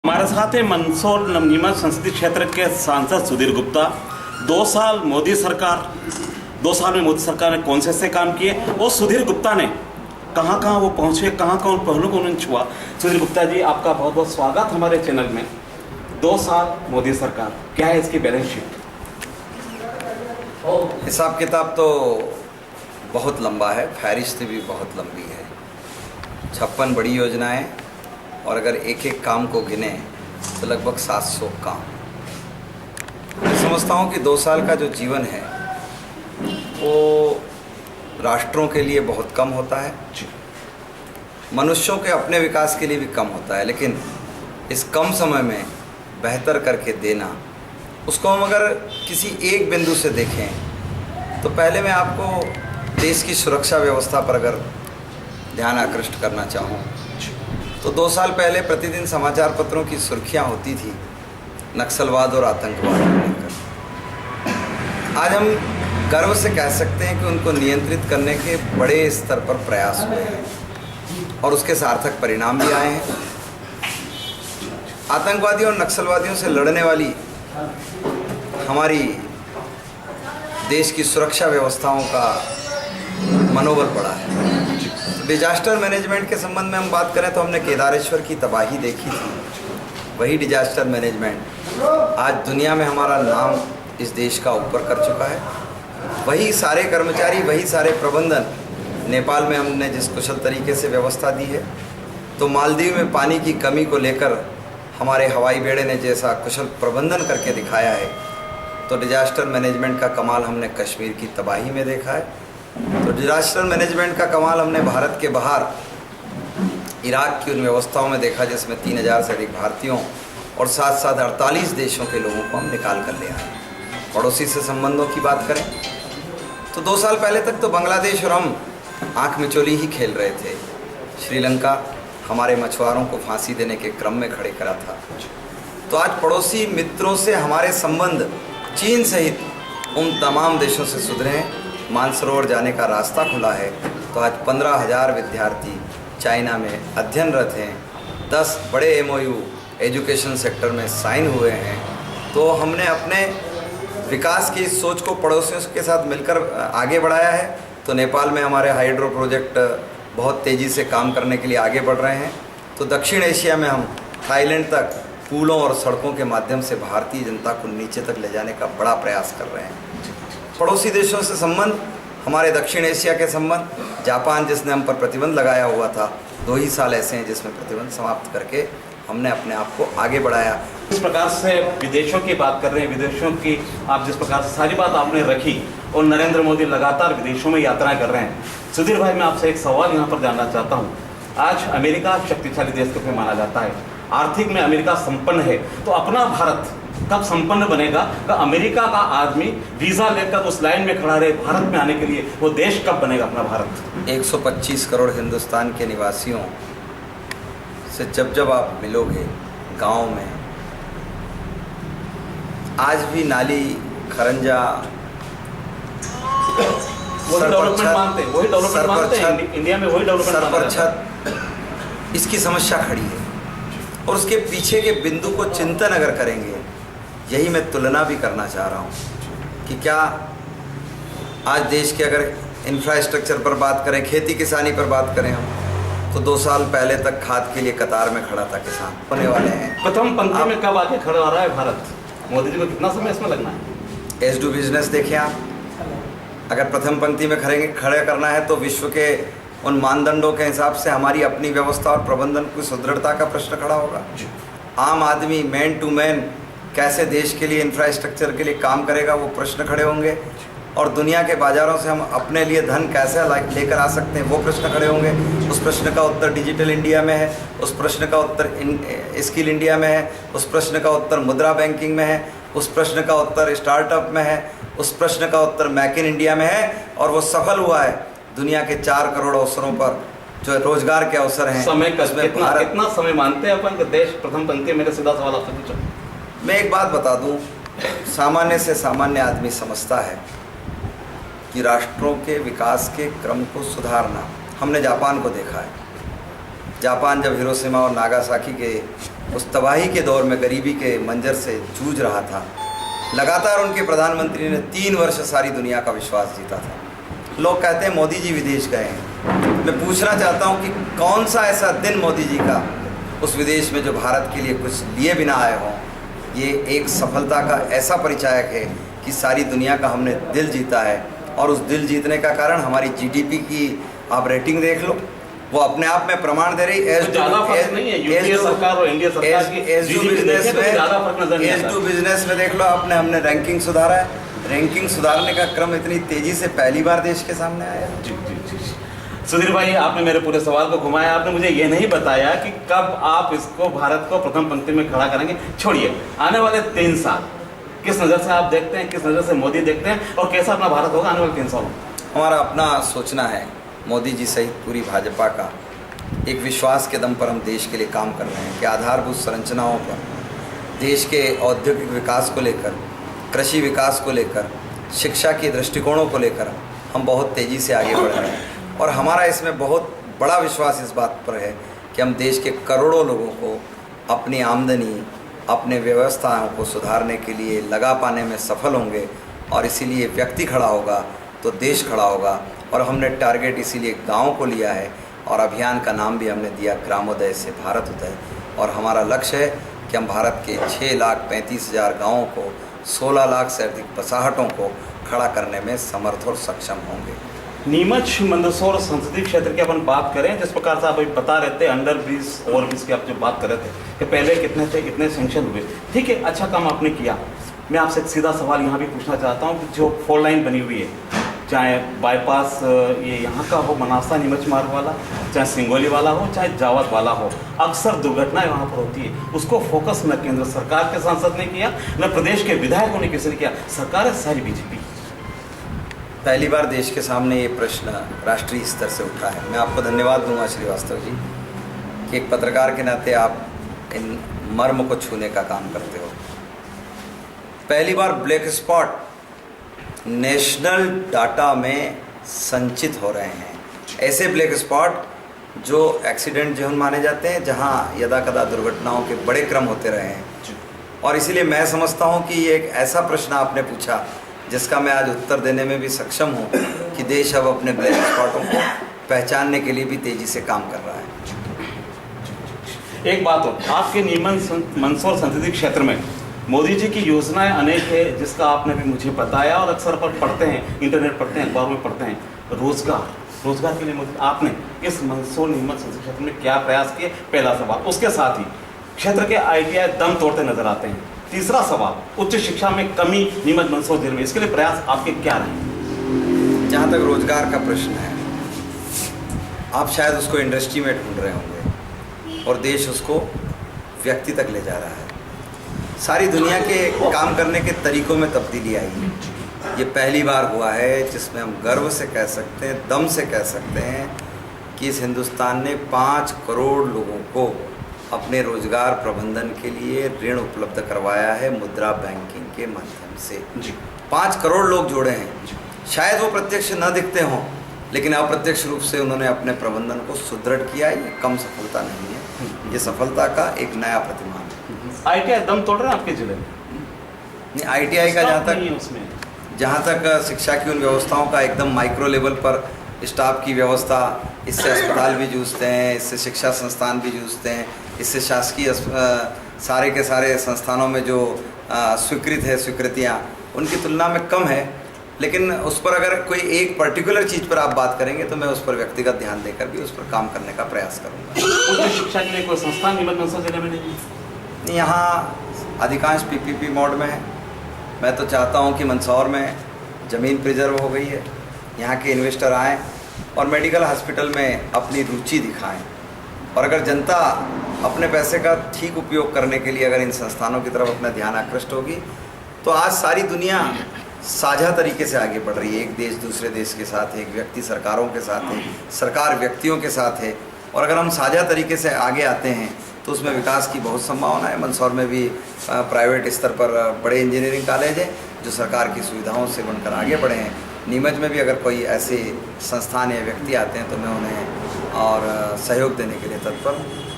हमारे साथ है मंदसौर नवनिर्माण संसदीय क्षेत्र के सांसद सुधीर गुप्ता। 2 साल मोदी सरकार 2 साल में मोदी सरकार ने कौन से काम किए और सुधीर गुप्ता ने कहाँ कहाँ वो पहुँचे, कहाँ कहाँ उन पहलुओं को उन्होंने छुआ। सुधीर गुप्ता जी, आपका बहुत बहुत स्वागत हमारे चैनल में। 2 साल मोदी सरकार, क्या है इसकी बैलेंस शीट? हिसाब किताब तो बहुत लंबा है, फहरिस्त भी बहुत लंबी है। 56 बड़ी योजनाएं और अगर एक एक काम को गिने तो लगभग 700 काम। मैं समझता हूँ कि 2 साल का जो जीवन है वो राष्ट्रों के लिए बहुत कम होता है, मनुष्यों के अपने विकास के लिए भी कम होता है, लेकिन इस कम समय में बेहतर करके देना, उसको हम अगर किसी एक बिंदु से देखें तो पहले मैं आपको देश की सुरक्षा व्यवस्था पर अगर ध्यान आकृष्ट करना चाहूँ तो 2 साल पहले प्रतिदिन समाचार पत्रों की सुर्खियां होती थी नक्सलवाद और आतंकवाद को लेकर। आज हम गर्व से कह सकते हैं कि उनको नियंत्रित करने के बड़े स्तर पर प्रयास हुए हैं और उसके सार्थक परिणाम भी आए हैं। आतंकवादियों और नक्सलवादियों से लड़ने वाली हमारी देश की सुरक्षा व्यवस्थाओं का मनोबल बढ़ा है। डिजास्टर मैनेजमेंट के संबंध में हम बात करें तो हमने केदारेश्वर की तबाही देखी थी। वही डिजास्टर मैनेजमेंट आज दुनिया में हमारा नाम इस देश का ऊपर कर चुका है। वही सारे कर्मचारी, वही सारे प्रबंधन नेपाल में हमने जिस कुशल तरीके से व्यवस्था दी है, तो मालदीव में पानी की कमी को लेकर हमारे हवाई बेड़े ने जैसा कुशल प्रबंधन करके दिखाया है, तो डिजास्टर मैनेजमेंट का कमाल हमने कश्मीर की तबाही में देखा है। तो डिजास्टर मैनेजमेंट का कमाल हमने भारत के बाहर इराक की उन व्यवस्थाओं में देखा जिसमें 3000 से अधिक भारतीयों और साथ साथ 48 देशों के लोगों को हम निकाल कर ले आए। पड़ोसी से संबंधों की बात करें तो 2 साल पहले तक तो बांग्लादेश और हम आँख मिचोली ही खेल रहे थे। श्रीलंका हमारे मछुआरों को फांसी देने के क्रम में खड़े करा था। तो आज पड़ोसी मित्रों से हमारे संबंध चीन सहित उन तमाम देशों से सुधरे हैं। मानसरोवर जाने का रास्ता खुला है। तो आज 15,000 विद्यार्थी चाइना में अध्ययनरत हैं। 10 बड़े MOU एजुकेशन सेक्टर में साइन हुए हैं। तो हमने अपने विकास की इस सोच को पड़ोसियों के साथ मिलकर आगे बढ़ाया है। तो नेपाल में हमारे हाइड्रो प्रोजेक्ट बहुत तेज़ी से काम करने के लिए आगे बढ़ रहे हैं। तो दक्षिण एशिया में हम थाईलैंड तक पुलों और सड़कों के माध्यम से भारतीय जनता को नीचे तक ले जाने का बड़ा प्रयास कर रहे हैं। पड़ोसी देशों से संबंध, हमारे दक्षिण एशिया के संबंध, जापान जिसने हम पर प्रतिबंध लगाया हुआ था, 2 ही साल ऐसे हैं जिसमें प्रतिबंध समाप्त करके हमने अपने आप को आगे बढ़ाया। इस प्रकार से विदेशों की बात कर रहे हैं, विदेशों की आप जिस प्रकार से सारी बात आपने रखी और नरेंद्र मोदी लगातार विदेशों में यात्राएं कर रहे हैं। सुधीर भाई, मैं आपसे एक सवाल यहाँ पर जानना चाहता हूँ। आज अमेरिका शक्तिशाली देश के रूप में माना जाता है, आर्थिक में अमेरिका संपन्न है, तो अपना भारत कब संपन्न बनेगा? का अमेरिका का आदमी वीजा लेकर उस लाइन में खड़ा रहे भारत में आने के लिए, वो देश कब बनेगा अपना भारत? 125 करोड़ हिंदुस्तान के निवासियों से जब आप मिलोगे गांव में, आज भी नाली, खरंजा, वही डेवलपमेंट मानते हैं इंडिया में, वही डेवलपमेंट सर पर छत, इसकी समस्या खड़ी है। और उसके पीछे के बिंदु को चिंतन अगर करेंगे, यही मैं तुलना भी करना चाह रहा हूँ कि क्या आज देश के अगर इंफ्रास्ट्रक्चर पर बात करें, खेती किसानी पर बात करें हम, तो 2 साल पहले तक खाद के लिए कतार में खड़ा था किसान। होने वाले हैं प्रथम पंक्ति में कब आके खड़ा हो रहा है भारत? मोदी जी को कितना समय इसमें लगना है? एज डू बिजनेस देखें आप, अगर प्रथम पंक्ति में खड़े करना है तो विश्व के उन मानदंडों के हिसाब से हमारी अपनी व्यवस्था और प्रबंधन की सुदृढ़ता का प्रश्न खड़ा होगा। आम आदमी मैन टू मैन कैसे देश के लिए, इंफ्रास्ट्रक्चर के लिए काम करेगा, वो प्रश्न खड़े होंगे। और दुनिया के बाज़ारों से हम अपने लिए धन कैसे लेकर आ सकते हैं, वो प्रश्न खड़े होंगे। उस प्रश्न का उत्तर डिजिटल इंडिया में है, उस प्रश्न का उत्तर स्किल इंडिया में है, उस प्रश्न का उत्तर मुद्रा बैंकिंग में है, उस प्रश्न का उत्तर स्टार्टअप में है, उस प्रश्न का उत्तर मेक इन इंडिया में है। और वो सफल हुआ है दुनिया के 4 करोड़ अवसरों पर जो रोजगार के अवसर हैं। समय कितना समय मानते हैं अपन देश प्रथम पंक्ति? मेरा सीधा सवाल आपसे पूछो। मैं एक बात बता दूं, सामान्य से सामान्य आदमी समझता है कि राष्ट्रों के विकास के क्रम को सुधारना, हमने जापान को देखा है। जापान जब हिरोशिमा और नागासाकी के उस तबाही के दौर में गरीबी के मंजर से जूझ रहा था, लगातार उनके प्रधानमंत्री ने 3 वर्ष सारी दुनिया का विश्वास जीता था। लोग कहते हैं मोदी जी विदेश गए हैं। मैं पूछना चाहता हूं कि कौन सा ऐसा दिन मोदी जी का उस विदेश में जो भारत के लिए कुछ लिए बिना आए हों। ये एक सफलता का ऐसा परिचायक है कि सारी दुनिया का हमने दिल जीता है, और उस दिल जीतने का कारण हमारी जीडीपी की आप रेटिंग देख लो, वो अपने आप में प्रमाण दे रही है। बिजनेस में देख लो आपने, हमने रैंकिंग सुधारा है। रैंकिंग सुधारने का क्रम इतनी तेजी से पहली बार देश के सामने आया। जी जी जी जी। सुधीर भाई, आपने मेरे पूरे सवाल को घुमाया। आपने मुझे ये नहीं बताया कि कब आप इसको भारत को प्रथम पंक्ति में खड़ा करेंगे। छोड़िए, आने वाले 3 साल किस नज़र से आप देखते हैं, किस नज़र से मोदी देखते हैं, और कैसा अपना भारत होगा आने वाले 3 साल? हमारा अपना सोचना है, मोदी जी सहित पूरी भाजपा का एक विश्वास के दम पर हम देश के लिए काम कर रहे हैं कि आधारभूत संरचनाओं पर, देश के औद्योगिक विकास को लेकर, कृषि विकास को लेकर, शिक्षा के दृष्टिकोणों को लेकर हम बहुत तेज़ी से आगे बढ़ रहे हैं। और हमारा इसमें बहुत बड़ा विश्वास इस बात पर है कि हम देश के करोड़ों लोगों को अपनी आमदनी, अपने व्यवस्थाओं को सुधारने के लिए लगा पाने में सफल होंगे। और इसीलिए व्यक्ति खड़ा होगा तो देश खड़ा होगा। और हमने टारगेट इसीलिए गाँव को लिया है, और अभियान का नाम भी हमने दिया ग्रामोदय से भारतोदय। और हमारा लक्ष्य है कि हम भारत के 6,35,000 गाँवों को, 16 लाख से अधिक बसाहटों को खड़ा करने में समर्थ और सक्षम होंगे। नीमच मंदसौर संसदीय क्षेत्र की अपन बात करें, जिस प्रकार से आप अभी बता रहे थे, अंडर 20 ओवर 20 की आप जो बात कर रहे थे कि पहले कितने थे, कितने सेंक्शन हुए, ठीक है, अच्छा काम आपने किया। मैं आपसे एक सीधा सवाल यहाँ भी पूछना चाहता हूँ कि जो 4 लाइन बनी हुई है, चाहे बाईपास ये यहाँ का हो, मनासा नीमच मार्ग वाला, चाहे सिंगोली वाला हो, चाहे जावद वाला हो, अक्सर दुर्घटनाएं वहाँ पर होती है। उसको फोकस न केंद्र सरकार के सांसद ने किया, न प्रदेश के विधायकों ने किसी ने किया, सरकार है सारी बीजेपी। पहली बार देश के सामने ये प्रश्न राष्ट्रीय स्तर से उठा है। मैं आपको धन्यवाद दूंगा श्रीवास्तव जी कि एक पत्रकार के नाते आप इन मर्म को छूने का काम करते हो। पहली बार ब्लैक स्पॉट नेशनल डाटा में संचित हो रहे हैं। ऐसे ब्लैक स्पॉट जो एक्सीडेंट जोन माने जाते हैं, जहां यदा कदा दुर्घटनाओं के बड़े क्रम होते रहे हैं। और इसीलिए मैं समझता हूं कि ये एक ऐसा प्रश्न आपने पूछा जिसका मैं आज उत्तर देने में भी सक्षम हूं कि देश अब अपने ब्लैक स्पॉटों को पहचानने के लिए भी तेज़ी से काम कर रहा है। एक बात हो, आपके नीमच मंदसौर संसदीय क्षेत्र में मोदी जी की योजनाएं अनेक है, जिसका आपने भी मुझे बताया, और अक्सर पर पढ़ते हैं, इंटरनेट पढ़ते हैं, अखबारों में पढ़ते हैं। रोजगार के लिए मोदी आपने इस मंदसौर नीमच संसदीय क्षेत्र में क्या प्रयास किए, पहला सवाल। उसके साथ ही क्षेत्र के ITI दम तोड़ते नजर आते हैं। तीसरा सवाल, उच्च शिक्षा में कमी नीमच मंदसौर जिले में, इसके लिए प्रयास आपके क्या रहे? जहाँ तक रोजगार का प्रश्न है, आप शायद उसको इंडस्ट्री में ढूंढ रहे होंगे और देश उसको व्यक्ति तक ले जा रहा है। सारी दुनिया के काम करने के तरीकों में तब्दीली आई है। ये पहली बार हुआ है जिसमें हम गर्व से कह सकते हैं, दम से कह सकते हैं कि इस हिंदुस्तान ने 5 करोड़ लोगों को अपने रोजगार प्रबंधन के लिए ऋण उपलब्ध करवाया है मुद्रा बैंकिंग के माध्यम से। जी, 5 करोड़ लोग जोड़े हैं। शायद वो प्रत्यक्ष न दिखते हों, लेकिन अप्रत्यक्ष रूप से उन्होंने अपने प्रबंधन को सुदृढ़ किया। ये कम सफलता नहीं है, ये सफलता का एक नया प्रतिमान है। ITI दम तोड़ रहे हैं आपके जिले में? नहीं, ITI का जहाँ तक शिक्षा की उन व्यवस्थाओं का एकदम माइक्रो लेवल पर स्टाफ की व्यवस्था, इससे अस्पताल भी जूझते हैं, इससे शिक्षा संस्थान भी जूझते हैं, इससे शासकीय सारे के सारे संस्थानों में जो स्वीकृतियाँ उनकी तुलना में कम है। लेकिन उस पर अगर कोई एक पर्टिकुलर चीज़ पर आप बात करेंगे तो मैं उस पर व्यक्तिगत ध्यान देकर भी उस पर काम करने का प्रयास करूँगा। उच्च शिक्षा के लिए कोई संस्थान नीमच मंदसौर जिले में नहीं? यहाँ अधिकांश PPP मोड में है। मैं तो चाहता हूँ कि मंदसौर में ज़मीन प्रिजर्व हो गई है, यहाँ के इन्वेस्टर आएँ और मेडिकल हॉस्पिटल में अपनी रुचि दिखाएं। और अगर जनता अपने पैसे का ठीक उपयोग करने के लिए अगर इन संस्थानों की तरफ अपना ध्यान आकृष्ट होगी तो आज सारी दुनिया साझा तरीके से आगे बढ़ रही है। एक देश दूसरे देश के साथ है, एक व्यक्ति सरकारों के साथ है, सरकार व्यक्तियों के साथ है। और अगर हम साझा तरीके से आगे आते हैं तो उसमें विकास की बहुत संभावना है। मंदसौर में भी प्राइवेट स्तर पर बड़े इंजीनियरिंग कॉलेज हैं जो सरकार की सुविधाओं से बनकर आगे बढ़े हैं। नीमच में भी अगर कोई ऐसे संस्थान या व्यक्ति आते हैं तो मैं उन्हें और सहयोग देने के लिए तत्पर हूँ।